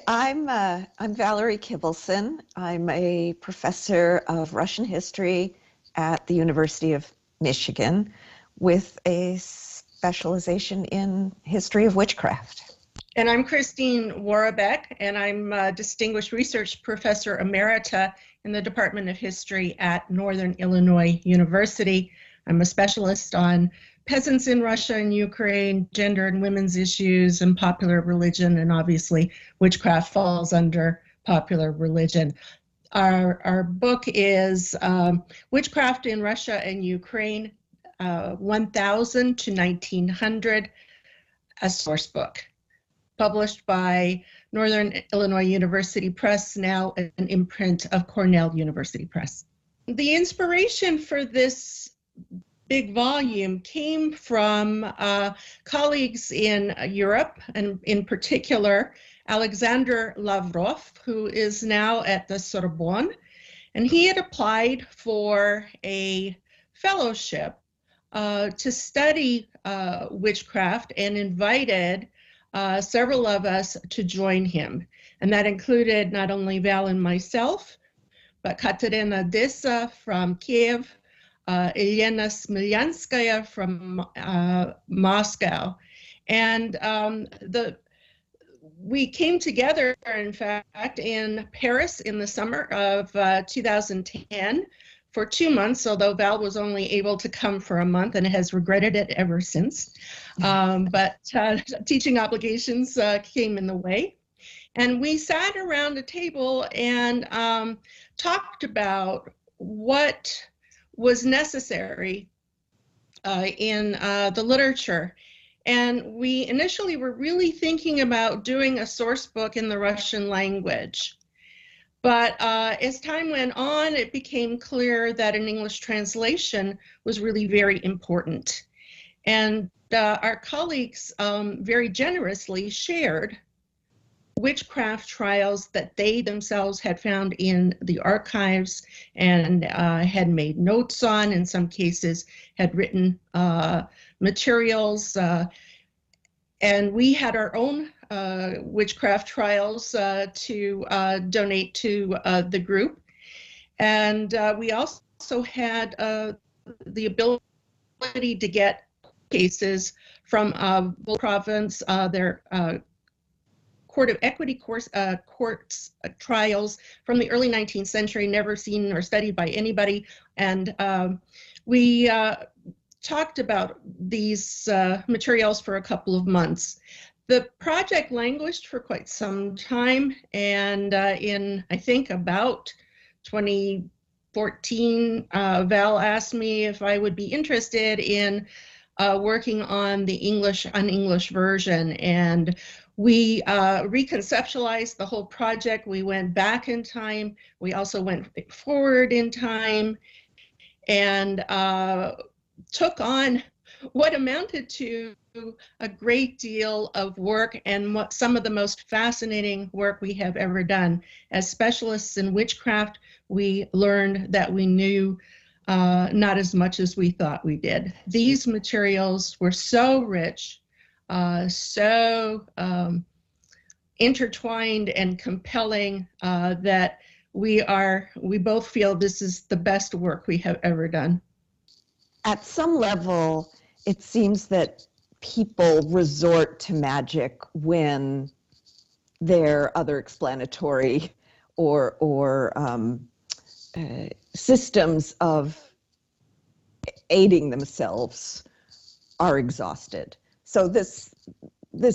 I'm Valerie Kibelson. I'm a professor of Russian history at the University of Michigan with a specialization in history of witchcraft. And I'm Christine Warbeck, and I'm a Distinguished Research Professor Emerita in the Department of History at Northern Illinois University. I'm a specialist on peasants in Russia and Ukraine, gender and women's issues, and popular religion, and obviously witchcraft falls under popular religion. Our book is Witchcraft in Russia and Ukraine, 1000 to 1900, a source book, published by Northern Illinois University Press, now an imprint of Cornell University Press. The inspiration for this big volume came from colleagues in Europe, and in particular, Alexander Lavrov, who is now at the Sorbonne, and he had applied for a fellowship to study witchcraft and invited several of us to join him. And that included not only Val and myself, but Katerina Dessa from Kiev, Elena Smilyanskaya from Moscow. And we came together, in fact, in Paris in the summer of 2010 for 2 months, although Val was only able to come for a month and has regretted it ever since. But teaching obligations came in the way. And we sat around a table and talked about what was necessary in the literature. And we initially were really thinking about doing a source book in the Russian language. But as time went on, it became clear that an English translation was really very important. And our colleagues very generously shared witchcraft trials that they themselves had found in the archives and had made notes on, in some cases had written materials. And we had our own witchcraft trials to donate to the group. And we also had the ability to get cases from Volyn province, their Court of Equity courts trials from the early 19th century, never seen or studied by anybody. And we talked about these materials for a couple of months. The project languished for quite some time, and in, I think, about 2014, Val asked me if I would be interested in working on the English version, and we reconceptualized the whole project. We went back in time. We also went forward in time, and took on what amounted to a great deal of work, and some of the most fascinating work we have ever done. As specialists in witchcraft, we learned that we knew not as much as we thought we did. These materials were so rich, so intertwined and compelling that we both feel this is the best work we have ever done. At some level, it seems that people resort to magic when there are other explanatory or systems of aiding themselves are exhausted. So this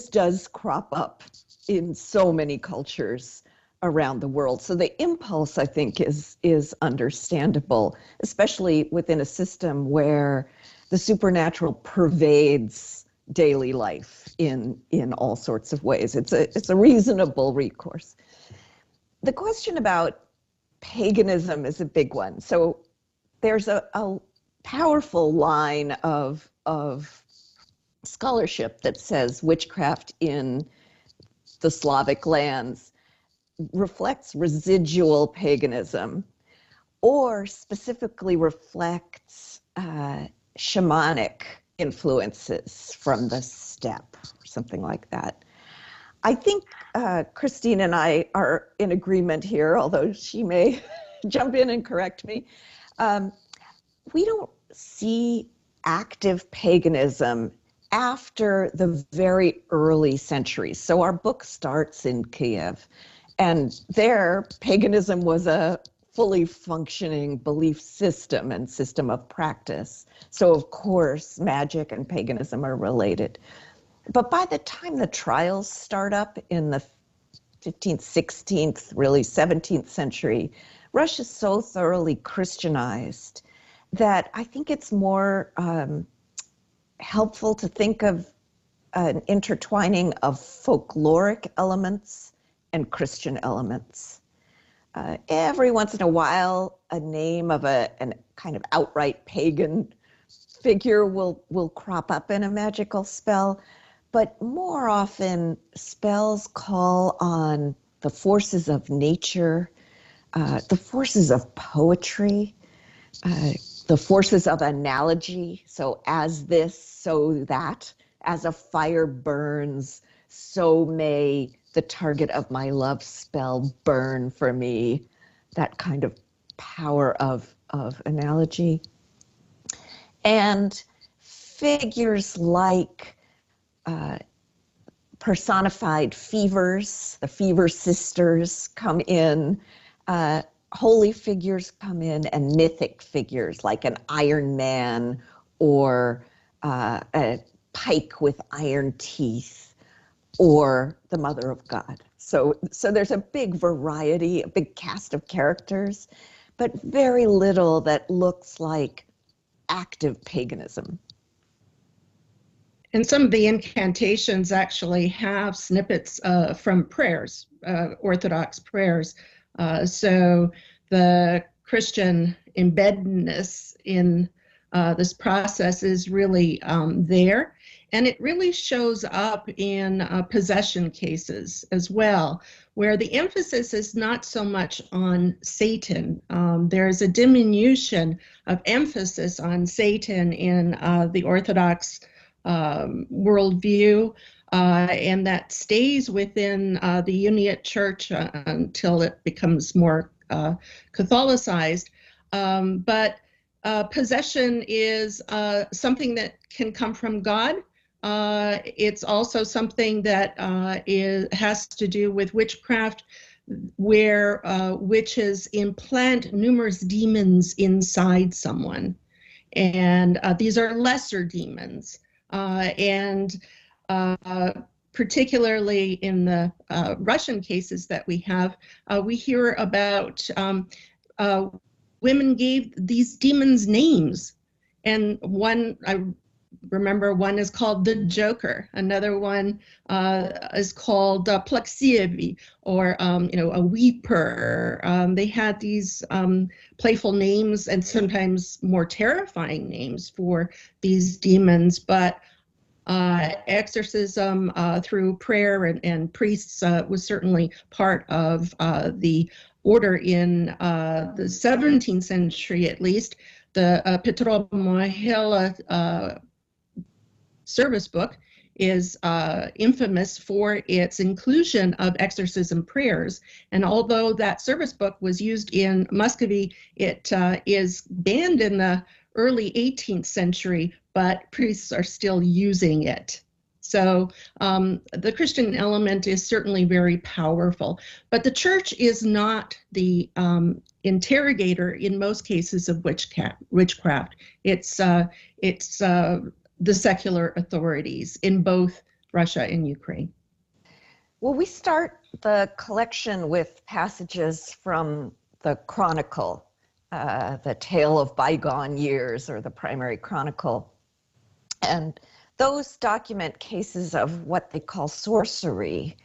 does crop up in so many cultures around the world. So the impulse, I think, is understandable, especially within a system where the supernatural pervades daily life in all sorts of ways. It's a reasonable recourse. The question about paganism is a big one. So there's a powerful line of scholarship that says witchcraft in the Slavic lands reflects residual paganism, or specifically reflects shamanic influences from the steppe, or something like that. I think Christine and I are in agreement here, although she may jump in and correct me. We don't see active paganism after the very early centuries. So our book starts in Kiev, and there paganism was a fully functioning belief system and system of practice. So of course, magic and paganism are related. But by the time the trials start up in the 15th, 16th, really 17th century, Russia's so thoroughly Christianized that I think it's more helpful to think of an intertwining of folkloric elements and Christian elements. Every once in a while, a name of a kind of outright pagan figure will crop up in a magical spell, but more often spells call on the forces of nature, the forces of poetry, the forces of analogy. So as this, so that, as a fire burns, so may the target of my love spell burn for me. That kind of power of analogy. And figures like personified fevers, the fever sisters come in, holy figures come in, and mythic figures like an Iron Man or a pike with iron teeth or the Mother of God. So there's a big variety, a big cast of characters, but very little that looks like active paganism. And some of the incantations actually have snippets from prayers, Orthodox prayers. So the Christian embeddedness in this process is really there. And it really shows up in possession cases as well, where the emphasis is not so much on Satan. There's a diminution of emphasis on Satan in the Orthodox worldview, and that stays within the Uniate Church until it becomes more Catholicized. But possession is something that can come from God. It's also something that has to do with witchcraft, where witches implant numerous demons inside someone. And these are lesser demons. And particularly in the Russian cases that we have, we hear about women gave these demons names. And one, I remember one is called the Joker. Another one is called Plaxievi, or a weeper. They had these playful names and sometimes more terrifying names for these demons. But exorcism through prayer and priests was certainly part of the order in the 17th century, at least. The Petrova Mohyla service book is infamous for its inclusion of exorcism prayers. And although that service book was used in Muscovy, it is banned in the early 18th century, but priests are still using it. So the Christian element is certainly very powerful, but the church is not the interrogator in most cases of witchcraft. It's the secular authorities in both Russia and Ukraine. Well, we start the collection with passages from the Chronicle, the tale of bygone years, or the primary chronicle. And those document cases of what they call sorcery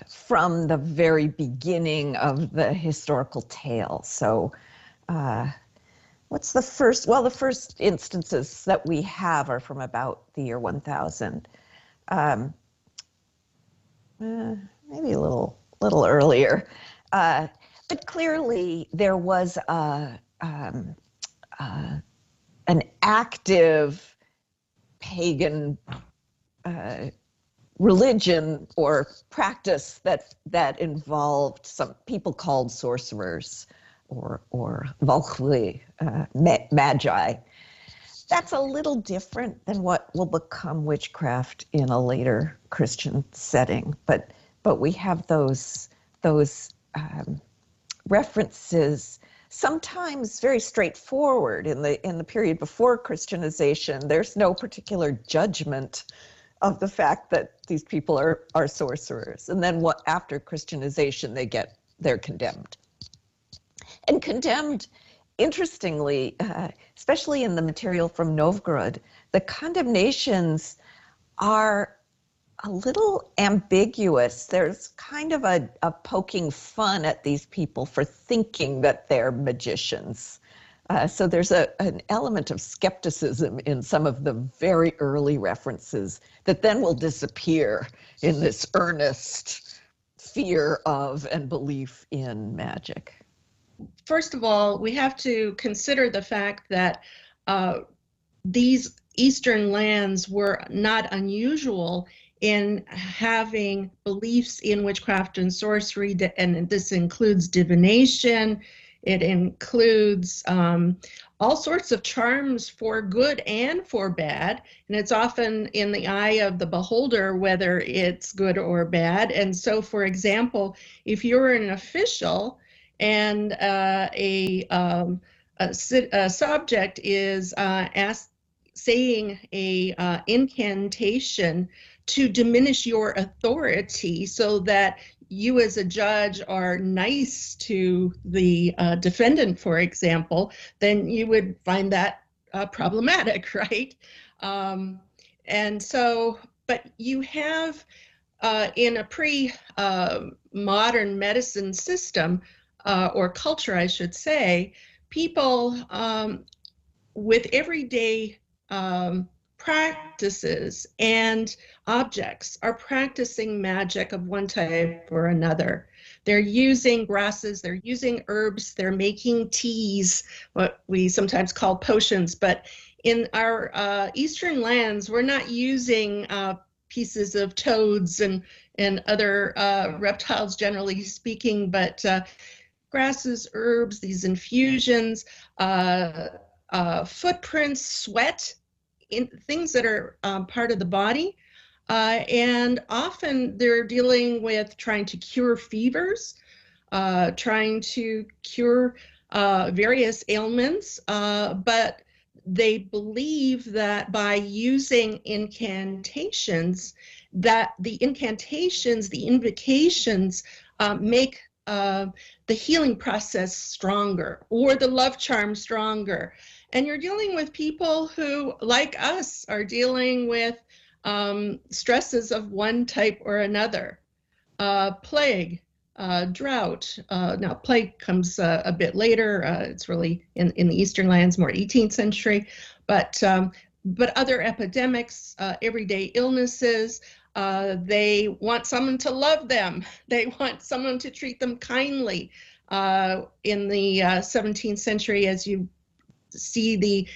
from the very beginning of the historical tale. So what's the first? Well, the first instances that we have are from about the year 1000. Maybe a little earlier. But clearly there was an active pagan religion or practice that involved some people called sorcerers or Valkyrie, magi. That's a little different than what will become witchcraft in a later Christian setting, but we have those references, sometimes very straightforward. In the period before Christianization, there's no particular judgment of the fact that these people are sorcerers, and then after Christianization they're condemned. And condemned, interestingly, especially in the material from Novgorod, the condemnations are a little ambiguous. There's kind of a poking fun at these people for thinking that they're magicians. So there's an element of skepticism in some of the very early references that then will disappear in this earnest fear of and belief in magic. First of all, we have to consider the fact that these Eastern lands were not unusual in having beliefs in witchcraft and sorcery, and this includes divination. It includes all sorts of charms for good and for bad, and it's often in the eye of the beholder whether it's good or bad. And so, for example, if you're an official and a subject is saying a incantation to diminish your authority so that you as a judge are nice to the defendant, for example, then you would find that problematic, right? And so, but you have in a pre-modern medicine system, or culture, I should say, people with everyday practices and objects are practicing magic of one type or another. They're using grasses, they're using herbs, they're making teas, what we sometimes call potions. But in our Eastern lands, we're not using pieces of toads and other reptiles, generally speaking, but grasses, herbs, these infusions, footprints, sweat, things that are part of the body. And often they're dealing with trying to cure fevers, trying to cure various ailments, but they believe that by using incantations, that the incantations, the invocations make the healing process stronger or the love charm stronger. And you're dealing with people who, like us, are dealing with stresses of one type or another. Plague, drought. Now, plague comes a bit later. It's really in the Eastern lands, more 18th century. But other epidemics, everyday illnesses, they want someone to love them. They want someone to treat them kindly. In the 17th century, as you see the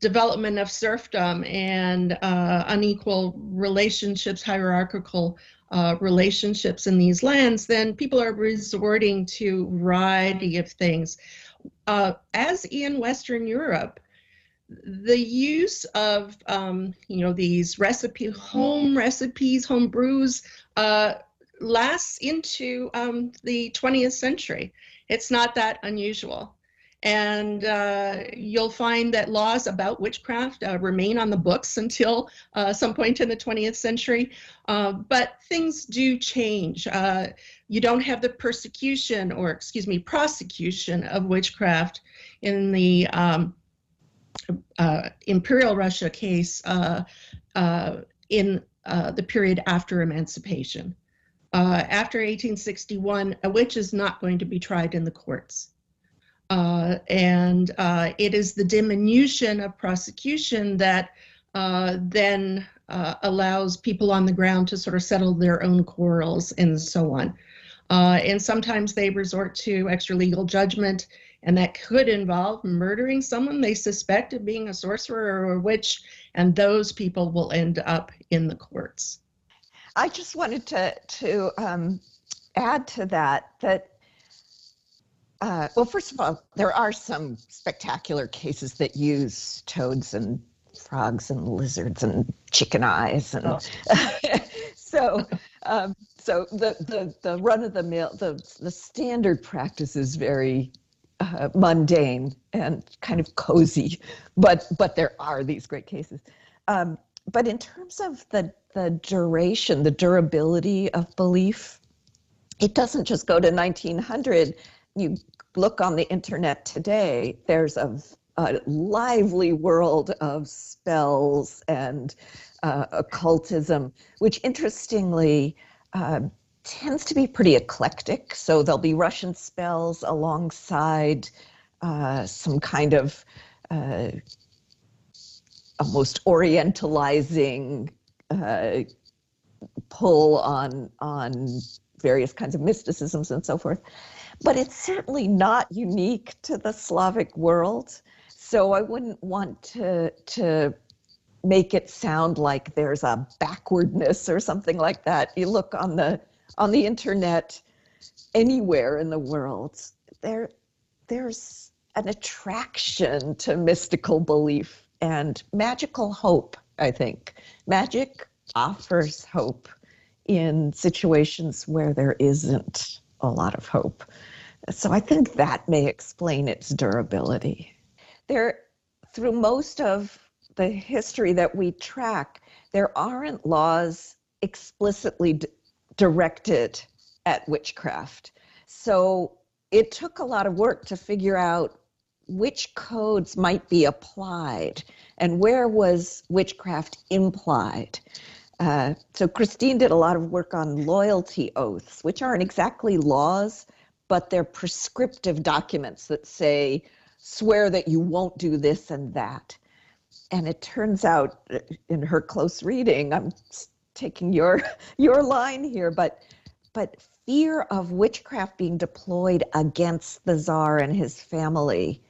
development of serfdom and unequal relationships, hierarchical relationships in these lands, then people are resorting to a variety of things. As in Western Europe, the use of these home recipes, home brews, lasts into the 20th century. It's not that unusual. And you'll find that laws about witchcraft remain on the books until some point in the 20th century. But things do change. You don't have the prosecution of witchcraft in the Imperial Russia case in the period after emancipation. After 1861, a witch is not going to be tried in the courts. And it is the diminution of prosecution that then allows people on the ground to sort of settle their own quarrels and so on. And sometimes they resort to extralegal judgment, and that could involve murdering someone they suspect of being a sorcerer or a witch, and those people will end up in the courts. I just wanted to add to that well, first of all, there are some spectacular cases that use toads and frogs and lizards and chicken eyes, and so the run of the mill, the standard practice is very mundane and kind of cozy, but there are these great cases. But in terms of the duration, the durability of belief, it doesn't just go to 1900. You look on the internet today, there's a lively world of spells and occultism, which interestingly tends to be pretty eclectic. So there'll be Russian spells alongside some kind of almost orientalizing pull on various kinds of mysticisms and so forth. But it's certainly not unique to the Slavic world. So I wouldn't want to make it sound like there's a backwardness or something like that. You look on the internet anywhere in the world, there's an attraction to mystical belief and magical hope, I think. Magic offers hope in situations where there isn't a lot of hope. So I think that may explain its durability. Through most of the history that we track, there aren't laws explicitly directed at witchcraft. So it took a lot of work to figure out which codes might be applied and where was witchcraft implied. So Christine did a lot of work on loyalty oaths, which aren't exactly laws, but they're prescriptive documents that say, swear that you won't do this and that. And it turns out in her close reading, I'm taking your line here, but fear of witchcraft being deployed against the Tsar and his family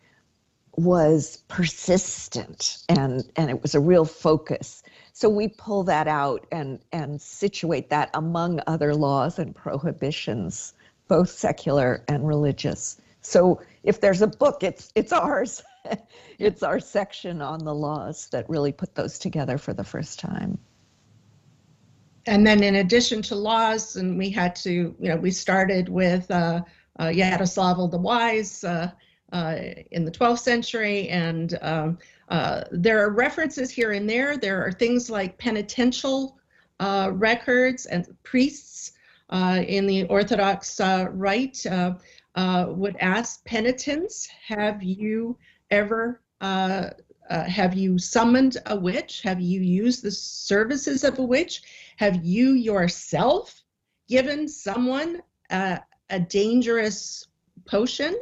was persistent, and it was a real focus. So we pull that out and situate that among other laws and prohibitions, both secular and religious. So if there's a book, it's ours. It's our section on the laws that really put those together for the first time. And then in addition to laws, and we had to, we started with Yaroslav the Wise in the 12th century, and there are references here and there. There are things like penitential records, and priests in the Orthodox rite would ask penitents, have you ever have you summoned a witch? Have you used the services of a witch? Have you yourself given someone a dangerous potion?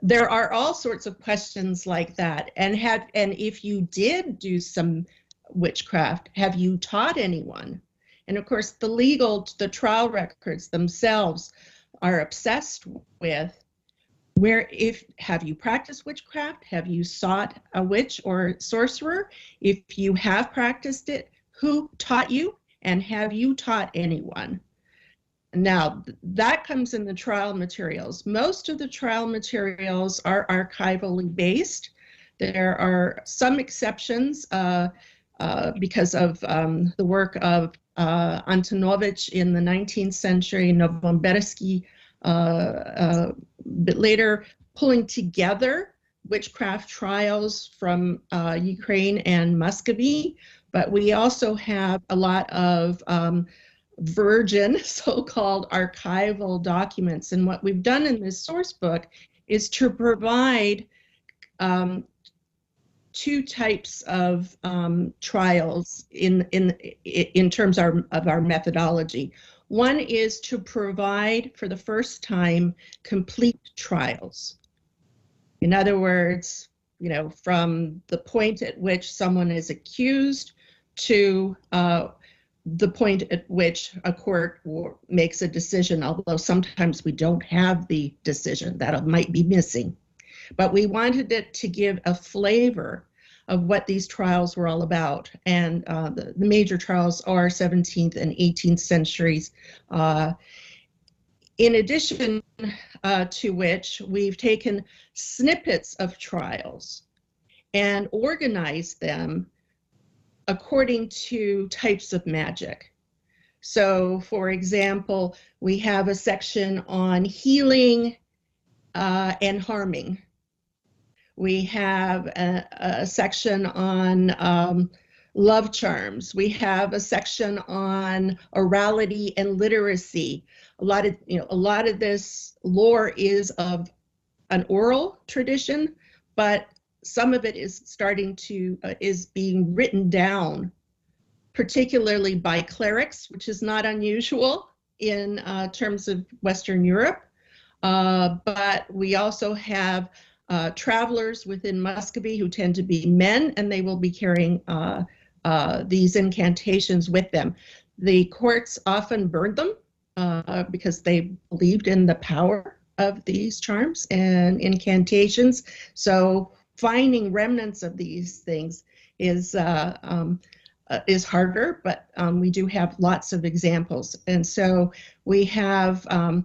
There are all sorts of questions like that. And if you did do some witchcraft, have you taught anyone? And of course, the trial records themselves are obsessed with have you practiced witchcraft? Have you sought a witch or sorcerer? If you have practiced it, who taught you? And have you taught anyone? Now, that comes in the trial materials. Most of the trial materials are archivally based. There are some exceptions because of the work of Antonovich in the 19th century, Novombersky a bit later, pulling together witchcraft trials from Ukraine and Muscovy. But we also have a lot of virgin, so-called archival documents. And what we've done in this source book is to provide two types of trials in terms of our methodology. One is to provide, for the first time, complete trials. In other words, from the point at which someone is accused to the point at which a court makes a decision, although sometimes we don't have the decision. That might be missing. but we wanted it to give a flavor of what these trials were all about. And the major trials are 17th and 18th centuries. In addition to which, we've taken snippets of trials and organized them according to types of magic. So, for example, we have a section on healing and harming. We have a section on love charms. We have a section on orality and literacy. A lot of this lore is of an oral tradition, but some of it is being written down, particularly by clerics, which is not unusual in terms of Western Europe. But we also have travelers within Muscovy who tend to be men, and they will be carrying these incantations with them. The courts often burned them because they believed in the power of these charms and incantations. So finding remnants of these things is harder, but we do have lots of examples. And so we have I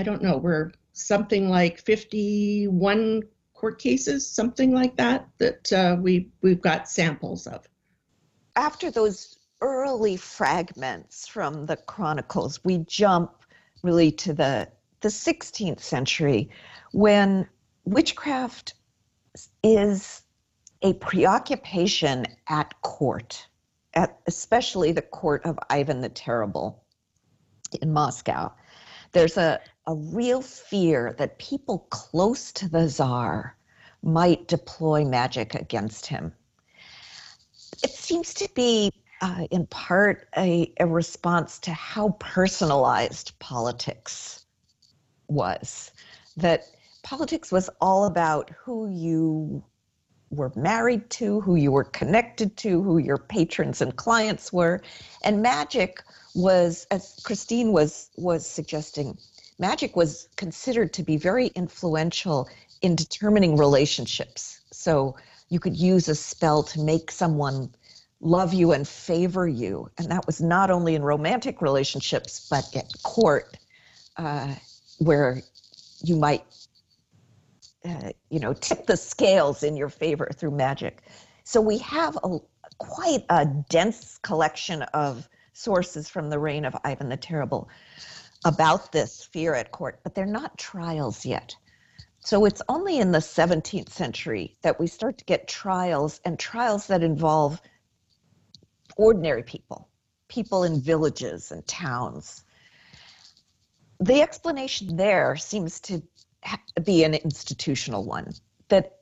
don't know, we're something like 51 court cases, something like that we've got samples of. After those early fragments from the chronicles, we jump really to the 16th century, when witchcraft is a preoccupation at court, especially the court of Ivan the Terrible in Moscow. There's a real fear that people close to the Tsar might deploy magic against him. It seems to be in part a response to how personalized politics was, that politics was all about who you were married to, who you were connected to, who your patrons and clients were. And magic was, as Christine was suggesting, magic was considered to be very influential in determining relationships. So you could use a spell to make someone love you and favor you. And that was not only in romantic relationships, but at court, where you might tip the scales in your favor through magic. So we have quite a dense collection of sources from the reign of Ivan the Terrible about this fear at court, but they're not trials yet. So it's only in the 17th century that we start to get trials, and trials that involve ordinary people in villages and towns. The explanation there seems to be an institutional one, that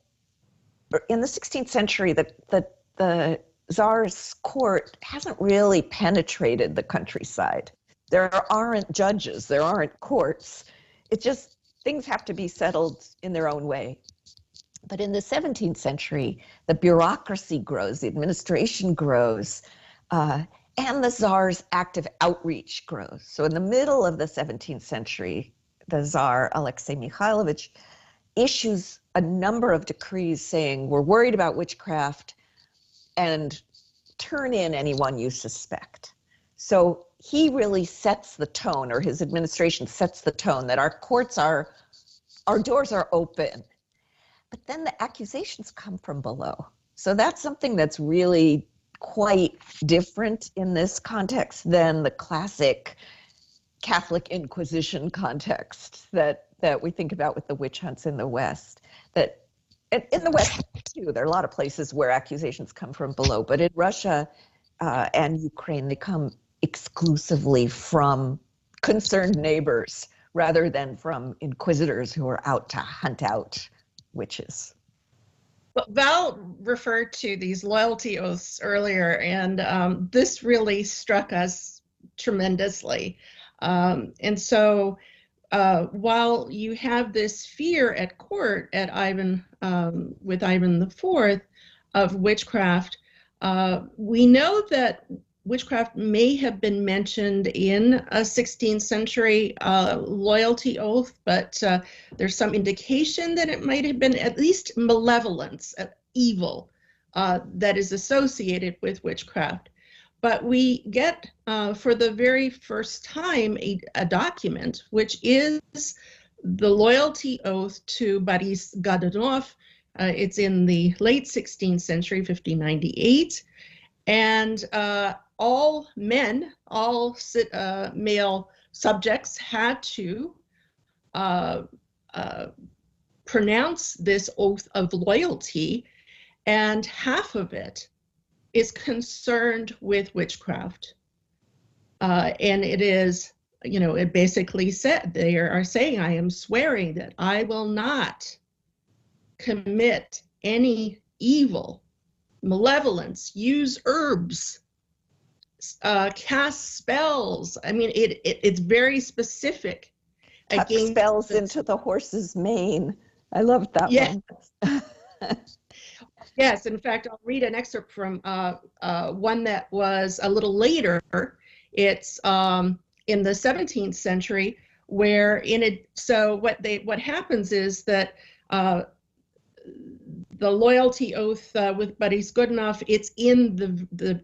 in the 16th century, the Tsar's court hasn't really penetrated the countryside. There aren't judges, there aren't courts. It's just things have to be settled in their own way. But in the 17th century, the bureaucracy grows, the administration grows, and the Tsar's active outreach grows. So in the middle of the 17th century, the Tsar, Alexei Mikhailovich, issues a number of decrees saying, we're worried about witchcraft and turn in anyone you suspect. So he really sets the tone, or his administration sets the tone, that our doors are open. But then the accusations come from below. So that's something that's really quite different in this context than the classic Catholic Inquisition context that we think about with the witch hunts in the West. That in the West too, there are a lot of places where accusations come from below, but in Russia and Ukraine, they come exclusively from concerned neighbors rather than from inquisitors who are out to hunt out witches. Well, Val referred to these loyalty oaths earlier, and this really struck us tremendously. And so while you have this fear at court at Ivan, with Ivan IV of witchcraft, we know that witchcraft may have been mentioned in a 16th century loyalty oath, but there's some indication that it might have been at least malevolence, evil, that is associated with witchcraft. But we get, for the very first time, a document, which is the loyalty oath to Boris Godunov. It's in the late 16th century, 1598. And all men, all male subjects had to pronounce this oath of loyalty, and half of it is concerned with witchcraft. And it is, it basically said, they are saying, I am swearing that I will not commit any evil, malevolence, use herbs, cast spells. I mean, it's very specific. Tuck spells into the horse's mane. I loved that one. Yes, in fact, I'll read an excerpt from one that was a little later. It's in the 17th century, where what happens is that the loyalty oath with Boris Godunov, it's in the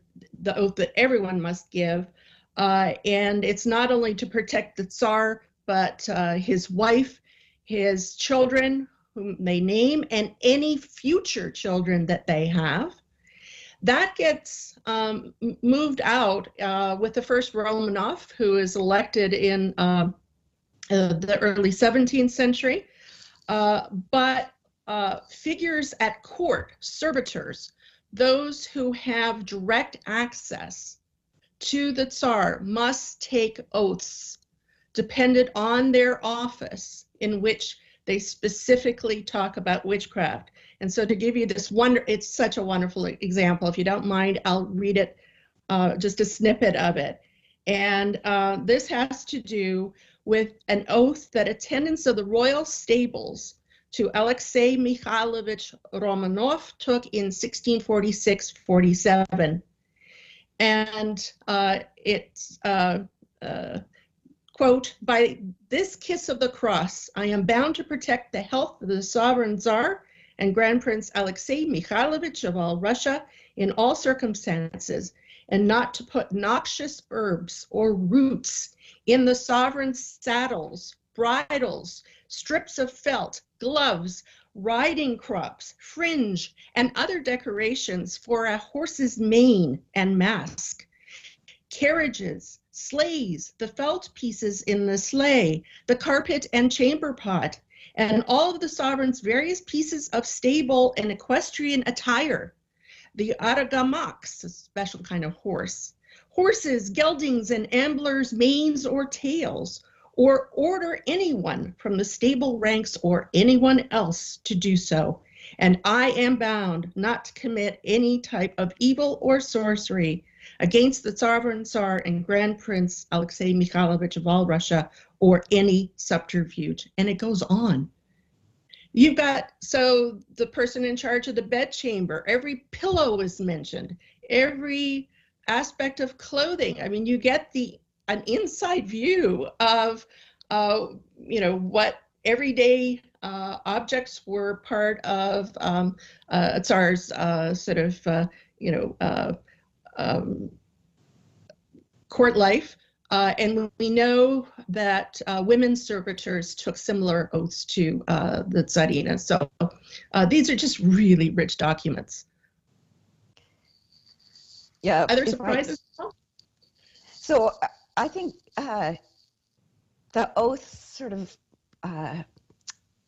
oath that everyone must give, and it's not only to protect the Tsar, but his wife, his children, whom they name, and any future children that they have. That gets moved out with the first Romanov, who is elected in the early 17th century. But figures at court, servitors, those who have direct access to the Tsar, must take oaths dependent on their office, in which they specifically talk about witchcraft. And so to give you this it's such a wonderful example. If you don't mind, I'll read it, just a snippet of it. And this has to do with an oath that attendants of the royal stables to Alexei Mikhailovich Romanov took in 1646-47. And it's, quote, by this kiss of the cross, I am bound to protect the health of the sovereign Tsar and Grand Prince Alexei Mikhailovich of all Russia in all circumstances, and not to put noxious herbs or roots in the sovereign's saddles, bridles, strips of felt, gloves, riding crops, fringe, and other decorations for a horse's mane and mask, carriages, sleighs, the felt pieces in the sleigh, the carpet and chamber pot, and all of the sovereign's various pieces of stable and equestrian attire, the argamaks, a special kind of horse, horses, geldings, and amblers, manes or tails, or order anyone from the stable ranks or anyone else to do so. And I am bound not to commit any type of evil or sorcery against the sovereign Tsar and Grand Prince Alexei Mikhailovich of all Russia, or any subterfuge. And it goes on. You've got, so the person in charge of the bedchamber, every pillow is mentioned, every aspect of clothing. I mean, you get an inside view of, what everyday objects were part of Tsar's sort of, court life. And we know that women's servitors took similar oaths to the Tsarina. So these are just really rich documents. Yeah. Are there surprises? So I think the oaths sort of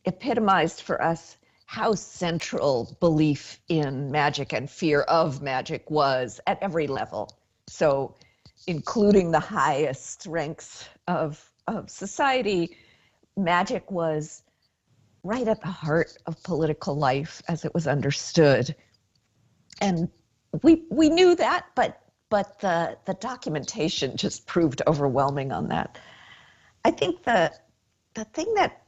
epitomized for us how central belief in magic and fear of magic was at every level. So including the highest ranks of society, magic was right at the heart of political life as it was understood. And we knew that, but the documentation just proved overwhelming on that. I think the thing that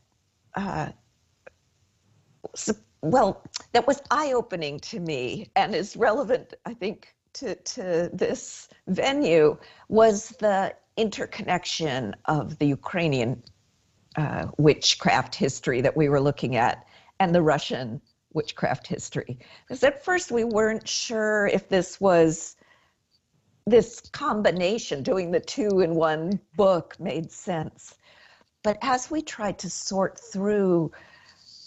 that was eye-opening to me and is relevant, I think, to this venue was the interconnection of the Ukrainian witchcraft history that we were looking at and the Russian witchcraft history. Because at first we weren't sure if this combination, doing the two in one book, made sense. But as we tried to sort through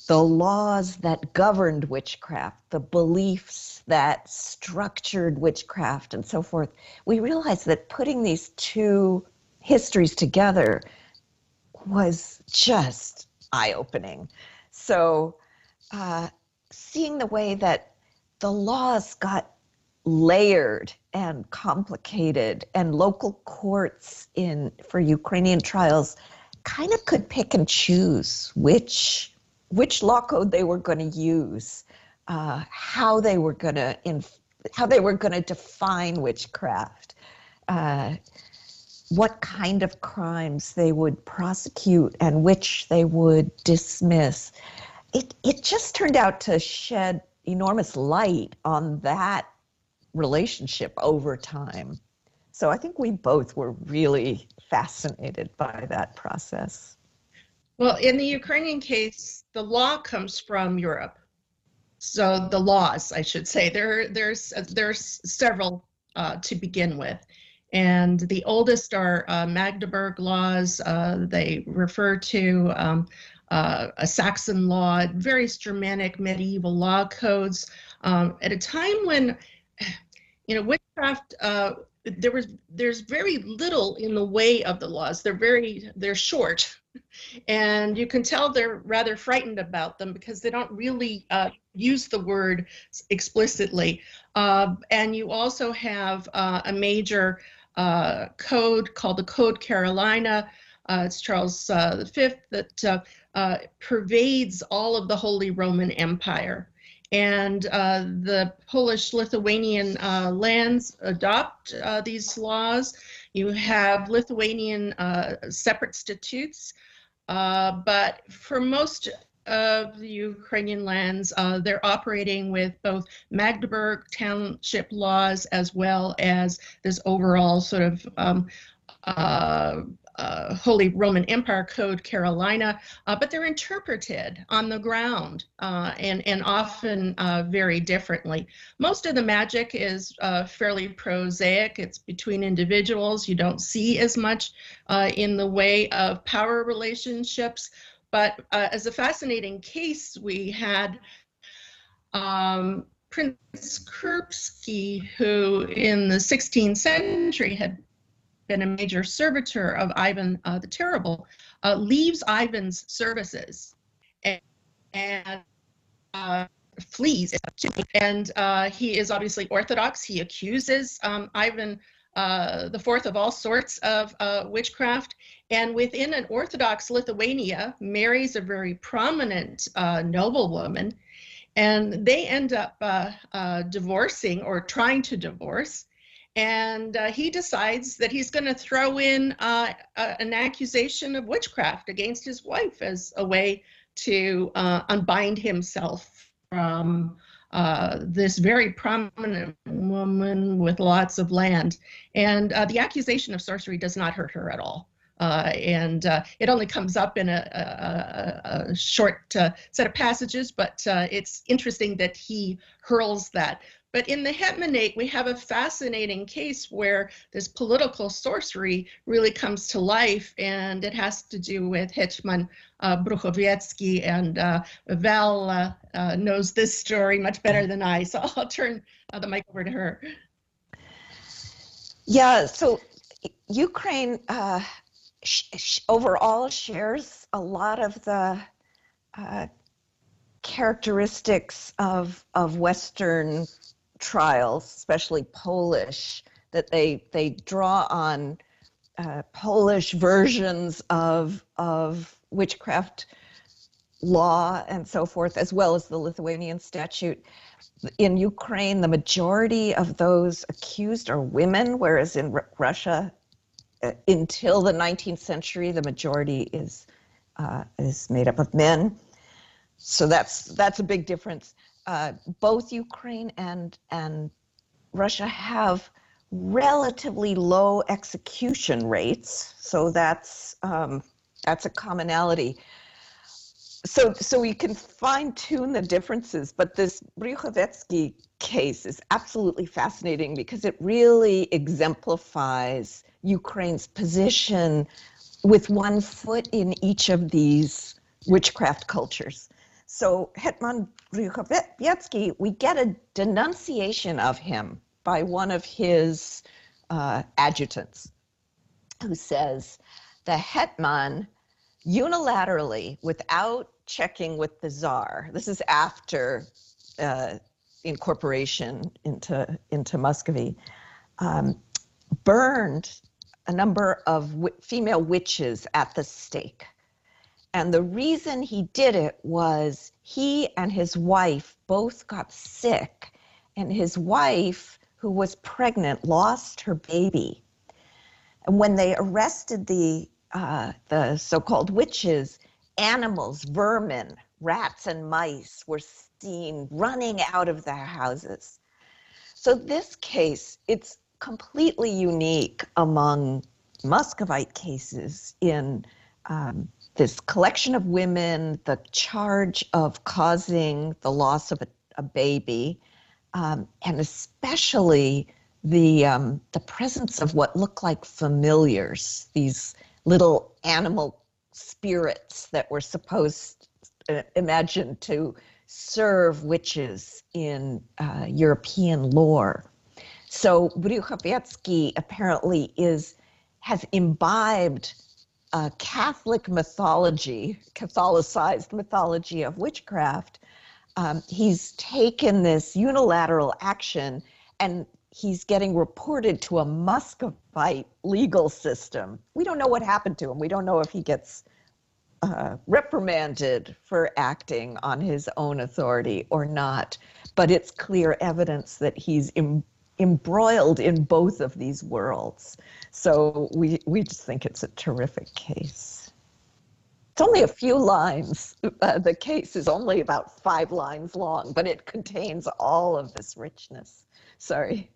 the laws that governed witchcraft, the beliefs that structured witchcraft and so forth, we realized that putting these two histories together was just eye-opening. So seeing the way that the laws got layered and complicated, and local courts for Ukrainian trials kind of could pick and choose which law code they were going to use, how they were going to define witchcraft, what kind of crimes they would prosecute and which they would dismiss. It just turned out to shed enormous light on that relationship over time. So I think we both were really fascinated by that process. Well, in the Ukrainian case, the law comes from Europe. So the laws, I should say, there's several to begin with. And the oldest are Magdeburg laws. They refer to a Saxon law, various Germanic medieval law codes. At a time when, witchcraft, there's very little in the way of the laws. They're short. And you can tell they're rather frightened about them because they don't really use the word explicitly. And you also have a major code called the Code Carolina. It's Charles V that pervades all of the Holy Roman Empire. And the Polish-Lithuanian lands adopt these laws. You have Lithuanian separate statutes. But for most of the Ukrainian lands, they're operating with both Magdeburg township laws as well as this overall sort of Holy Roman Empire Code Carolina, but they're interpreted on the ground and often very differently. Most of the magic is fairly prosaic. It's between individuals. You don't see as much in the way of power relationships. But as a fascinating case, we had Prince Kurbsky, who in the 16th century had been a major servitor of Ivan the Terrible, leaves Ivan's services and flees. And he is obviously Orthodox. He accuses Ivan the Fourth of all sorts of witchcraft, and within an Orthodox Lithuania marries a very prominent noblewoman, and they end up divorcing or trying to divorce. And he decides that he's going to throw in an accusation of witchcraft against his wife as a way to unbind himself from this very prominent woman with lots of land. And the accusation of sorcery does not hurt her at all. And it only comes up in a short set of passages, but it's interesting that he hurls that. But in the Hetmanate, we have a fascinating case where this political sorcery really comes to life, and it has to do with Hetman Bruchowiecki, and Val knows this story much better than I, so I'll turn the mic over to her. Yeah, so Ukraine overall shares a lot of the characteristics of Western trials, especially Polish, that they draw on Polish versions of witchcraft law and so forth, as well as the Lithuanian statute. In Ukraine, the majority of those accused are women, whereas in Russia, until the 19th century, the majority is made up of men. So that's a big difference. Both Ukraine and Russia have relatively low execution rates, so that's a commonality. So we can fine-tune the differences, but this Bryukhovetsky case is absolutely fascinating because it really exemplifies Ukraine's position with one foot in each of these witchcraft cultures. So Hetman Bryukhovetsky, we get a denunciation of him by one of his adjutants, who says the Hetman unilaterally, without checking with the Tsar, this is after incorporation into Muscovy, burned a number of female witches at the stake. And the reason he did it was he and his wife both got sick, and his wife, who was pregnant, lost her baby. And when they arrested the so-called witches, animals, vermin, rats and mice were seen running out of their houses. So this case, it's completely unique among Muscovite cases in this collection of women, the charge of causing the loss of a baby, and especially the presence of what look like familiars, these little animal spirits that were supposed, imagined to serve witches in European lore. So Bryukhovetsky apparently has imbibed Catholic mythology, Catholicized mythology of witchcraft. He's taken this unilateral action and he's getting reported to a Muscovite legal system. We don't know what happened to him. We don't know if he gets reprimanded for acting on his own authority or not, but it's clear evidence that he's embroiled in both of these worlds. So we just think it's a terrific case. It's only a few lines. The case is only about 5 lines long, but it contains all of this richness. Sorry.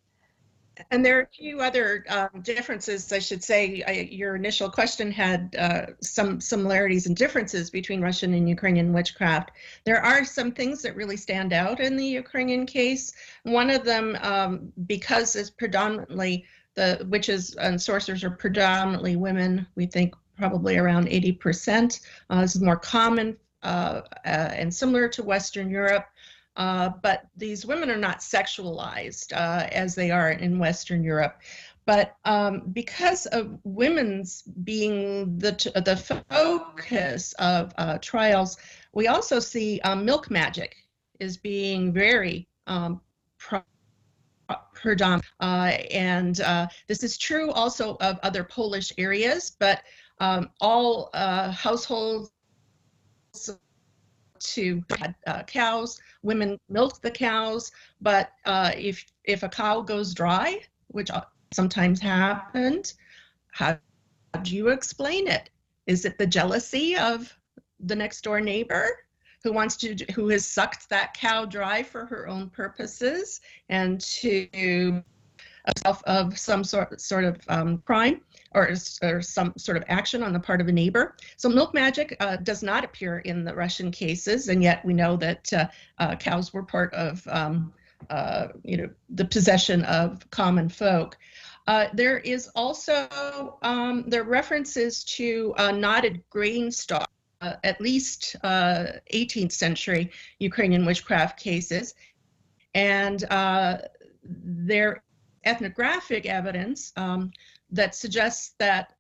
And there are a few other differences, I should say. Your initial question had some similarities and differences between Russian and Ukrainian witchcraft. There are some things that really stand out in the Ukrainian case. One of them, because it's predominantly, the witches and sorcerers are predominantly women, we think probably around 80%. This is more common and similar to Western Europe. But these women are not sexualized as they are in Western Europe. But because of women's being the focus of trials, we also see milk magic is being very predominant. And this is true also of other Polish areas, but all households to cows, women milk the cows, but if a cow goes dry, which sometimes happened, how do you explain it? Is it the jealousy of the next door neighbor who has sucked that cow dry for her own purposes and to of some sort of crime or some sort of action on the part of a neighbor? So milk magic does not appear in the Russian cases, and yet we know that cows were part of the possession of common folk. There is also there are references to knotted grain stalk, at least 18th century Ukrainian witchcraft cases, and there ethnographic evidence that suggests that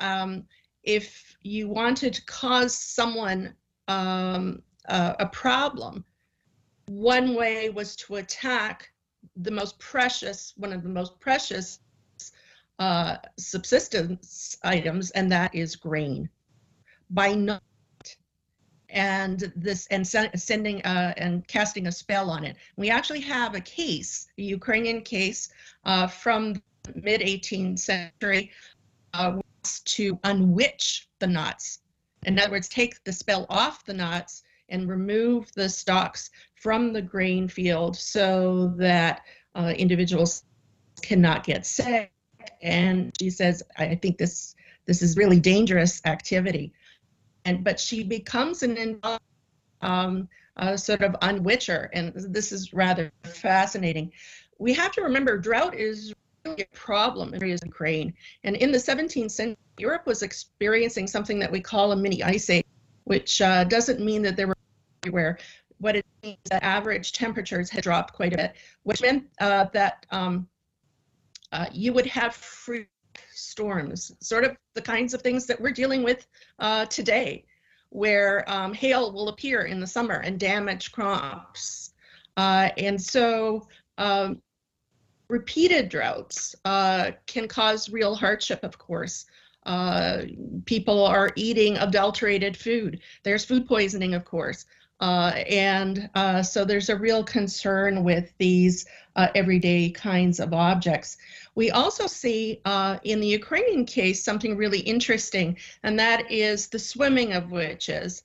if you wanted to cause someone a problem, one way was to attack one of the most precious subsistence items, and that is grain, by night. And sending and casting a spell on it. We actually have a case, a Ukrainian case from the mid-18th century, to unwitch the knots. In other words, take the spell off the knots and remove the stalks from the grain field so that individuals cannot get sick. And she says, I think this is really dangerous activity. But she becomes an sort of unwitcher, and this is rather fascinating. We have to remember drought is really a problem in areas of Ukraine. And in the 17th century, Europe was experiencing something that we call a mini ice age, which doesn't mean that there were everywhere. What it means is that average temperatures had dropped quite a bit, which meant that you would have freak storms, sort of the kinds of things that we're dealing with today, where hail will appear in the summer and damage crops. And so repeated droughts can cause real hardship, of course. People are eating adulterated food. There's food poisoning, of course. So there's a real concern with these everyday kinds of objects. We also see in the Ukrainian case something really interesting, and that is the swimming of witches.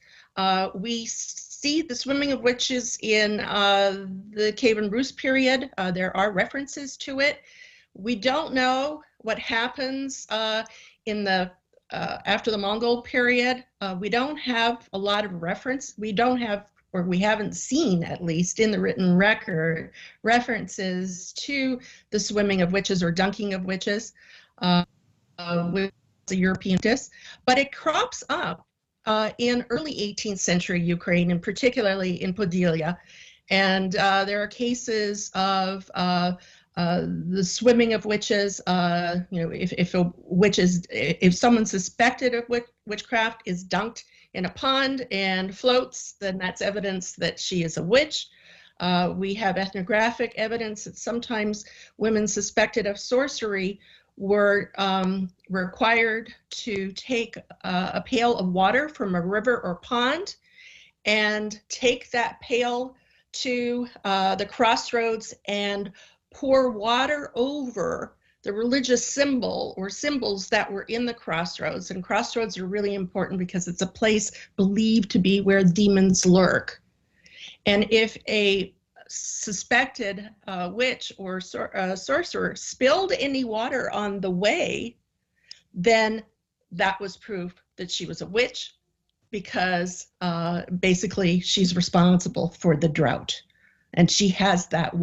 We see the swimming of witches in the Kievan Rus period. There are references to it. We don't know what happens in the after the Mongol period. We don't have a lot of reference. We don't have, or we haven't seen, at least in the written record, references to the swimming of witches or dunking of witches with the European practice. But it crops up in early 18th century Ukraine, and particularly in Podylia. And there are cases of the swimming of witches. If someone suspected of witchcraft is dunked in a pond and floats, then that's evidence that she is a witch. We have ethnographic evidence that sometimes women suspected of sorcery were required to take a pail of water from a river or pond and take that pail to the crossroads and pour water over the religious symbol or symbols that were in the crossroads. And crossroads are really important because it's a place believed to be where demons lurk. And if a suspected witch or sorcerer spilled any water on the way, then that was proof that she was a witch, because basically she's responsible for the drought. And she has that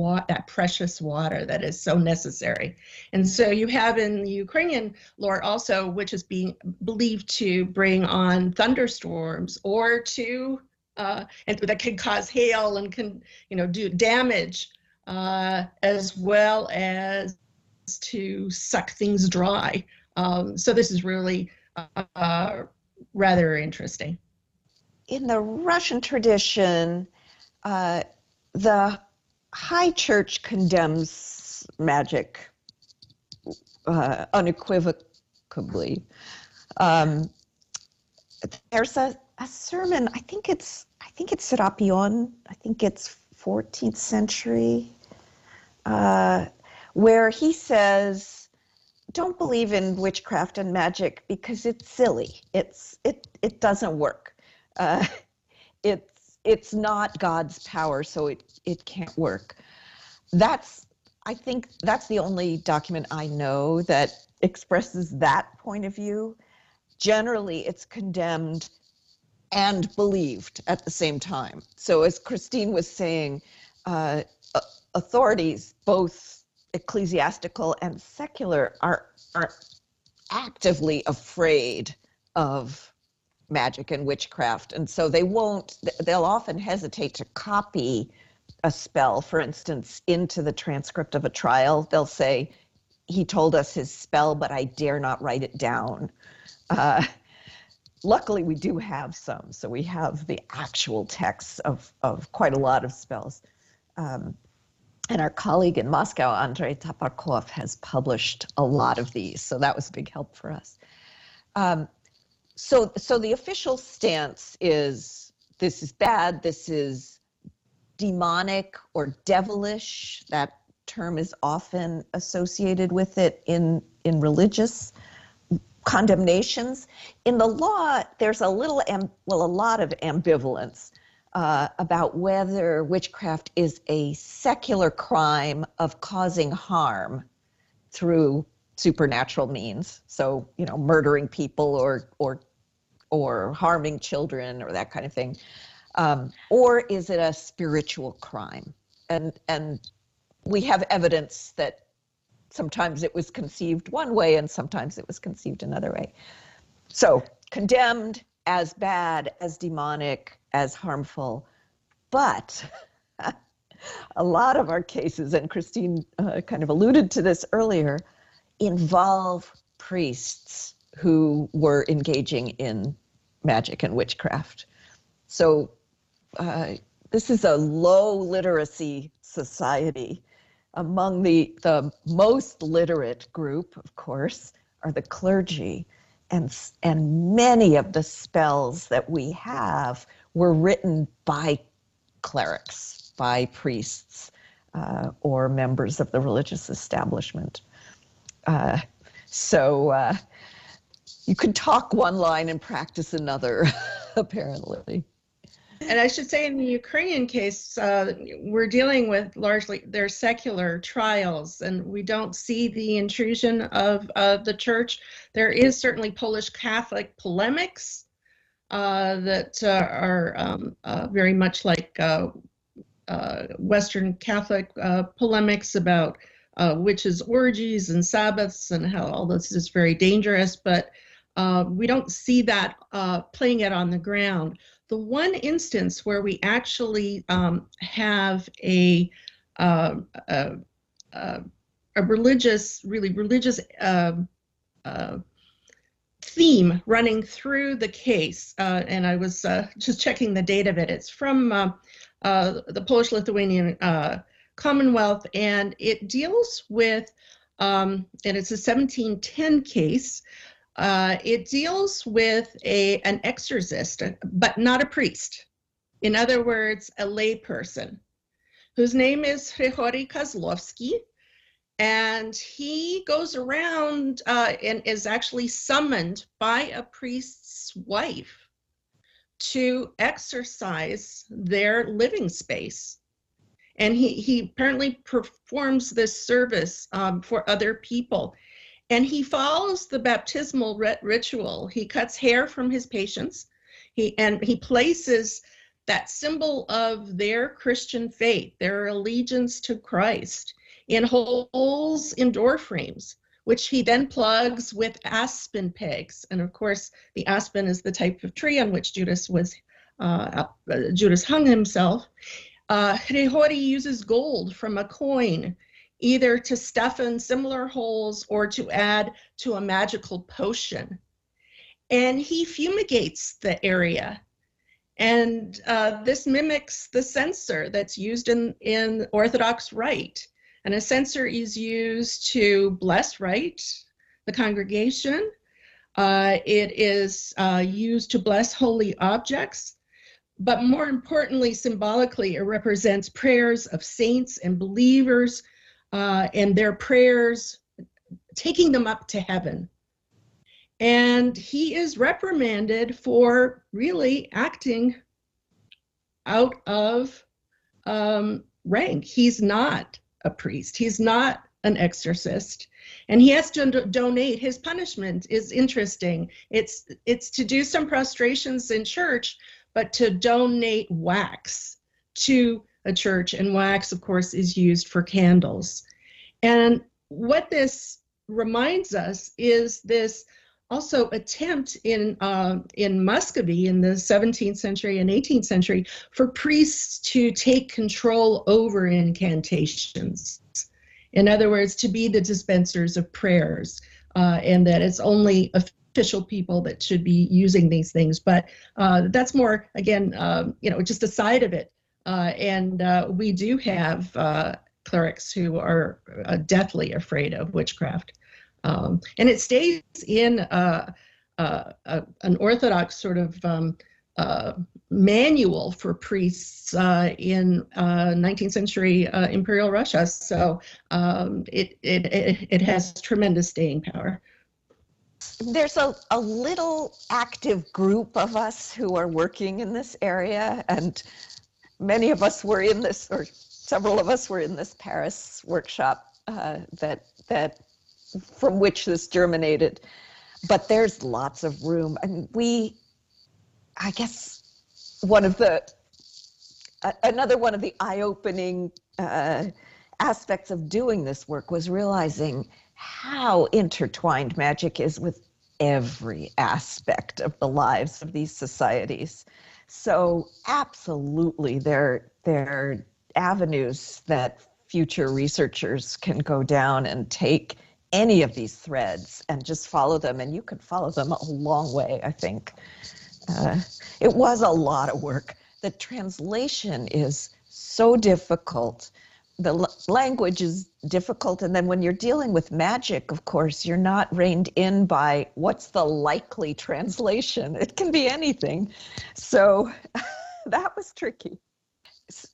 precious water that is so necessary. And so you have in the Ukrainian lore also, which is being believed to bring on thunderstorms or to, and that can cause hail and can, do damage, as well as to suck things dry. So this is really rather interesting. In the Russian tradition, the High Church condemns magic unequivocally. There's a sermon, I think it's Serapion, I think it's 14th century, where he says, don't believe in witchcraft and magic because it's silly. It doesn't work. It's not God's power, so it can't work. I think that's the only document I know that expresses that point of view. Generally, it's condemned and believed at the same time. So as Christine was saying, authorities, both ecclesiastical and secular, are actively afraid of magic and witchcraft, and so they'll often hesitate to copy a spell, for instance, into the transcript of a trial. They'll say, he told us his spell, but I dare not write it down. Luckily, we do have some, so we have the actual texts of quite a lot of spells. And our colleague in Moscow, Andrei Taparkov, has published a lot of these, so that was a big help for us. So the official stance is, this is bad, this is demonic or devilish. That term is often associated with it in religious condemnations. In the law, there's a lot of ambivalence about whether witchcraft is a secular crime of causing harm through supernatural means. So, murdering people or harming children or that kind of thing. Or is it a spiritual crime? And we have evidence that sometimes it was conceived one way and sometimes it was conceived another way. So condemned as bad, as demonic, as harmful. But a lot of our cases, and Christine kind of alluded to this earlier, involve priests who were engaging in magic and witchcraft. So this is a low literacy society. Among the most literate group, of course, are the clergy. And many of the spells that we have were written by clerics, by priests, or members of the religious establishment. So you could talk one line and practice another, apparently. And I should say in the Ukrainian case, we're dealing with largely their secular trials, and we don't see the intrusion of the church. There is certainly Polish Catholic polemics that are very much like Western Catholic polemics about witches' orgies and Sabbaths and how all this is very dangerous, but we don't see that playing it on the ground. The one instance where we actually have a religious theme running through the case, and I was just checking the date of it. It's from the Polish-Lithuanian Commonwealth, and it deals with, and it's a 1710 case. It deals with an exorcist, but not a priest. In other words, a lay person, whose name is Hryhory Kozlovsky, and he goes around and is actually summoned by a priest's wife to exorcise their living space. And he apparently performs this service for other people. And he follows the baptismal ritual. He cuts hair from his patients. He places that symbol of their Christian faith, their allegiance to Christ, in holes in door frames, which he then plugs with aspen pegs. And of course, the aspen is the type of tree on which Judas hung himself. Hryhory uses gold from a coin, either to stuff in similar holes or to add to a magical potion. And he fumigates the area. And this mimics the censer that's used in Orthodox rite. And a censer is used to bless rite, the congregation. It is used to bless holy objects. But more importantly, symbolically, it represents prayers of saints and believers, and their prayers, taking them up to heaven. And he is reprimanded for really acting out of rank. He's not a priest. He's not an exorcist. And he has to donate. His punishment is interesting. It's to do some prostrations in church, but to donate wax to a church, and wax, of course, is used for candles. And what this reminds us is this also attempt in Muscovy in the 17th century and 18th century for priests to take control over incantations. In other words, to be the dispensers of prayers, and that it's only official people that should be using these things. But that's more, again, just a side of it. And we do have clerics who are deathly afraid of witchcraft. And it stays in an Orthodox sort of manual for priests in 19th century Imperial Russia. So it has tremendous staying power. There's a little active group of us who are working in this area, and many of us were in this, or several of us were in this Paris workshop that from which this germinated. But there's lots of room. I mean, I guess another one of the eye-opening aspects of doing this work was realizing how intertwined magic is with every aspect of the lives of these societies. So absolutely, there are avenues that future researchers can go down and take any of these threads and just follow them, and you can follow them a long way, I think. It was a lot of work. The translation is so difficult. The language is difficult, and then when you're dealing with magic, of course, you're not reined in by what's the likely translation. It can be anything. So that was tricky.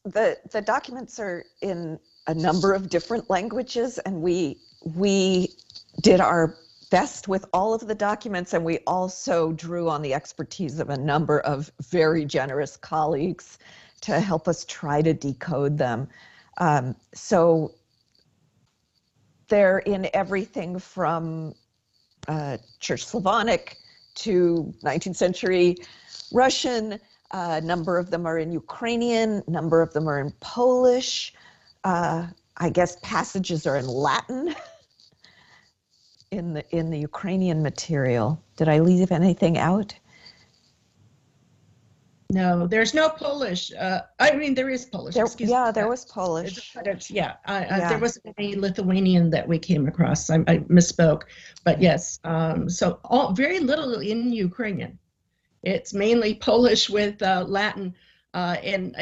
The documents are in a number of different languages, and we did our best with all of the documents, and we also drew on the expertise of a number of very generous colleagues to help us try to decode them. So they're in everything from Church Slavonic to 19th century Russian. A number of them are in Ukrainian, a number of them are in Polish. I guess passages are in Latin in the Ukrainian material. Did I leave anything out? No, there's no Polish. I mean, there is Polish. There was Polish. There wasn't any Lithuanian that we came across. I misspoke, but yes. So very little in Ukrainian. It's mainly Polish with Latin, and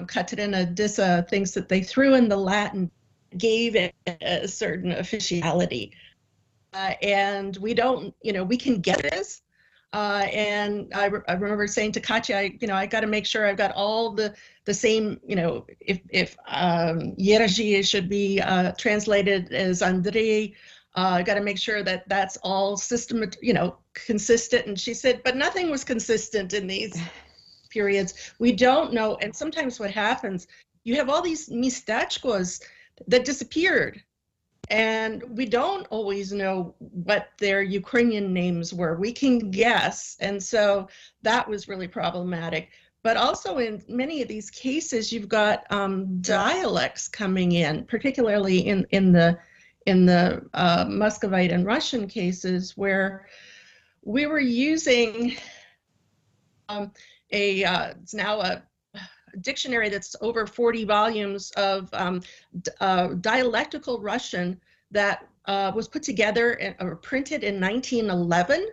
Katerina Dissa thinks that they threw in the Latin, gave it a certain officiality, and we don't. We can get this. And I remember saying to Katya, I got to make sure I've got all the same, if Jerzy should be translated as Andrei, I got to make sure that that's all consistent. And she said, but nothing was consistent in these periods. We don't know. And sometimes what happens, you have all these mistachkos that disappeared. And we don't always know what their Ukrainian names were. We can guess. And so that was really problematic. But also in many of these cases, you've got dialects coming in, particularly in the Muscovite and Russian cases, where we were using it's now a dictionary that's over 40 volumes of dialectical Russian that was put together or printed in 1911.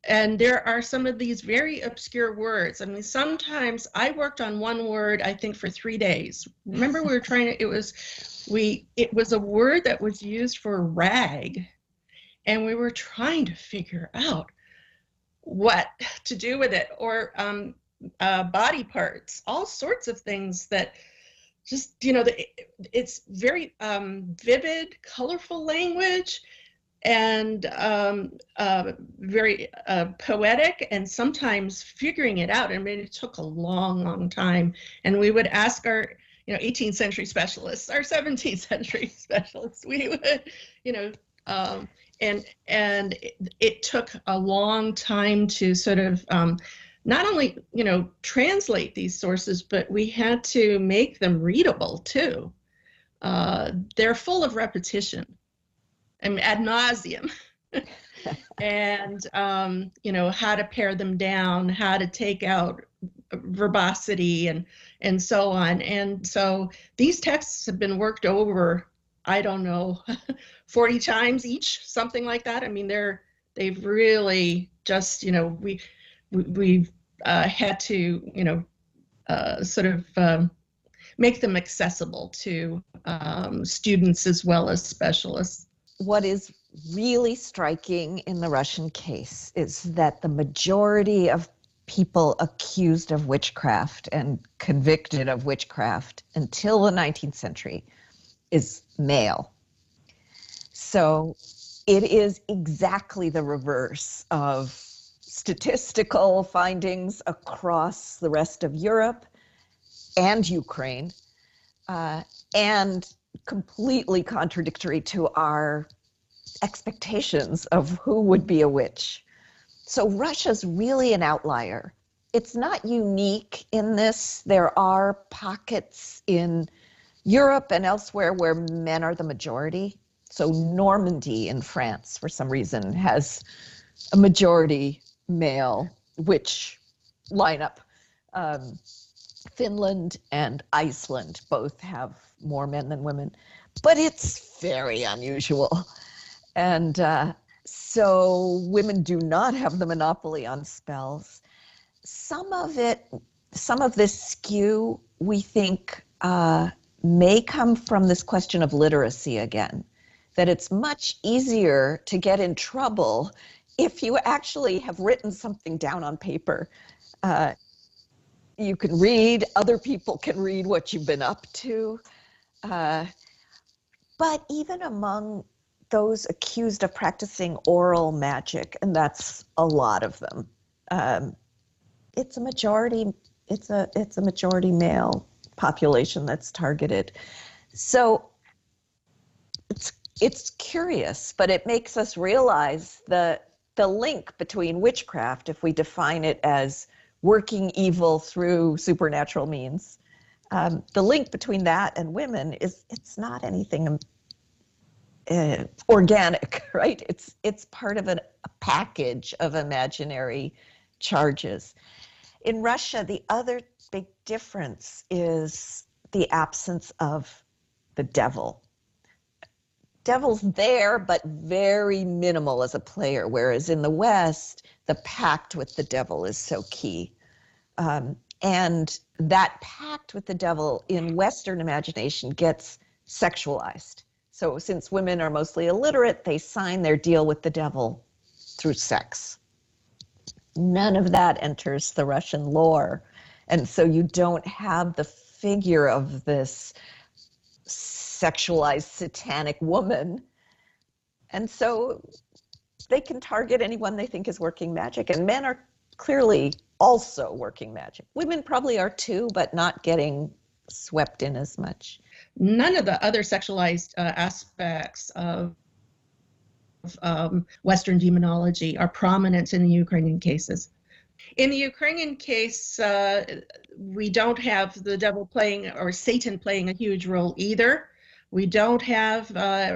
And there are some of these very obscure words. I mean, sometimes I worked on one word, I think, for 3 days. Remember, we were trying to, it was a word that was used for rag. And we were trying to figure out what to do with it, or body parts, all sorts of things that just, it's very vivid, colorful language, and very poetic, and sometimes figuring it out. I mean, it took a long, long time. And we would ask our 18th century specialists, our 17th century specialists, we would, and it took a long time to sort of not only, translate these sources, but we had to make them readable too. They're full of repetition, ad nauseum. And, how to pare them down, how to take out verbosity and so on. And so these texts have been worked over, I don't know, 40 times each, something like that. I mean, they've really just, we've had to, sort of make them accessible to students as well as specialists. What is really striking in the Russian case is that the majority of people accused of witchcraft and convicted of witchcraft until the 19th century is male. So it is exactly the reverse of statistical findings across the rest of Europe and Ukraine, and completely contradictory to our expectations of who would be a witch. So Russia's really an outlier. It's not unique in this. There are pockets in Europe and elsewhere where men are the majority. So Normandy in France, for some reason, has a majority male witch lineup. Finland and Iceland both have more men than women, but it's very unusual. And so women do not have the monopoly on spells. Some of this skew, we think, may come from this question of literacy again, that it's much easier to get in trouble if you actually have written something down on paper. You can read, other people can read what you've been up to. But even among those accused of practicing oral magic, and that's a lot of them, it's a majority male population that's targeted. So it's curious, but it makes us realize the link between witchcraft, if we define it as working evil through supernatural means, the link between that and women it's not anything organic, right? It's part of a package of imaginary charges. In Russia, the other big difference is the absence of the devil. Devil's there, but very minimal as a player, whereas in the West, the pact with the devil is so key. And that pact with the devil in Western imagination gets sexualized. So since women are mostly illiterate, they sign their deal with the devil through sex. None of that enters the Russian lore. And so you don't have the figure of this sexualized satanic woman. And so they can target anyone they think is working magic. And men are clearly also working magic. Women probably are too, but not getting swept in as much. None of the other sexualized aspects of Western demonology are prominent in the Ukrainian cases. In the Ukrainian case, we don't have the devil playing or Satan playing a huge role either. We don't have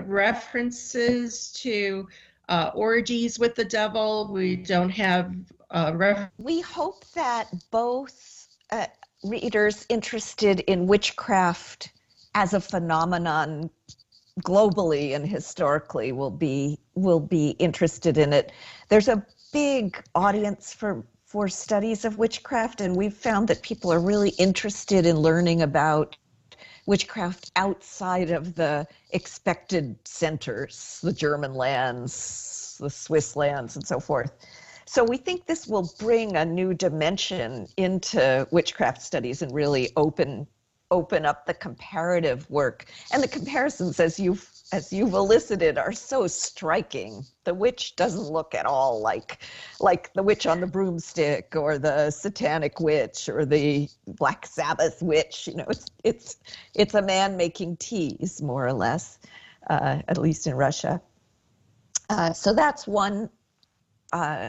references to orgies with the devil. We don't have We hope that both readers interested in witchcraft as a phenomenon globally and historically will be interested in it. There's a big audience for studies of witchcraft, and we've found that people are really interested in learning about witchcraft outside of the expected centers, the German lands, the Swiss lands, and so forth. So we think this will bring a new dimension into witchcraft studies and really open up the comparative work. And the comparisons, as you've elicited, are so striking. The witch doesn't look at all like the witch on the broomstick or the satanic witch or the Black Sabbath witch. You know, it's a man making teas, more or less, at least in Russia. So that's one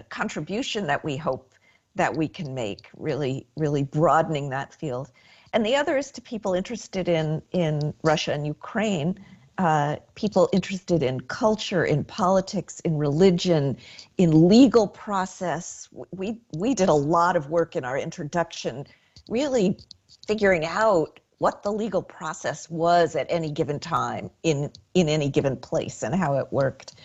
contribution that we hope that we can make, really broadening that field. And the other is to people interested in Russia and Ukraine, people interested in culture, in politics, in religion, in legal process. We did a lot of work in our introduction, really figuring out what the legal process was at any given time in any given place and how it worked.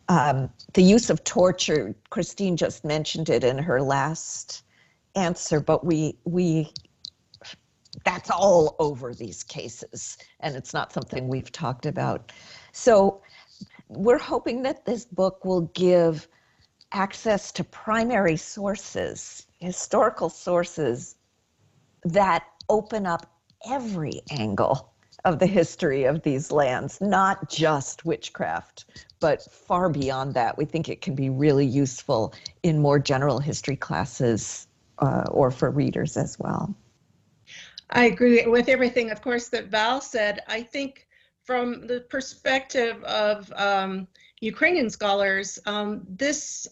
The use of torture, Christine just mentioned it in her last answer, but we that's all over these cases, and it's not something we've talked about. So we're hoping that this book will give access to primary sources, historical sources that open up every angle of the history of these lands, not just witchcraft, but far beyond that. We think it can be really useful in more general history classes or for readers as well. I agree with everything, of course, that Val said. I think from the perspective of Ukrainian scholars, this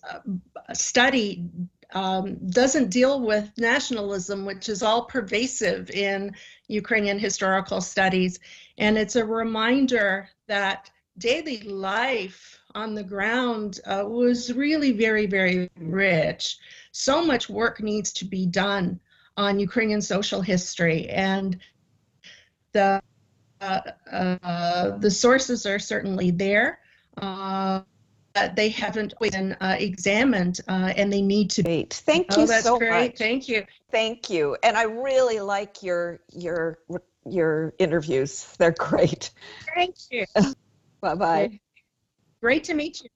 study doesn't deal with nationalism, which is all pervasive in Ukrainian historical studies. And it's a reminder that daily life on the ground was really very, very rich. So much work needs to be done on Ukrainian social history, and the sources are certainly there. They haven't been examined, and they need to. Great. Thank you That's so great. much. Thank you. Thank you. And I really like your interviews. They're great. Thank you. Bye-bye. Great to meet you.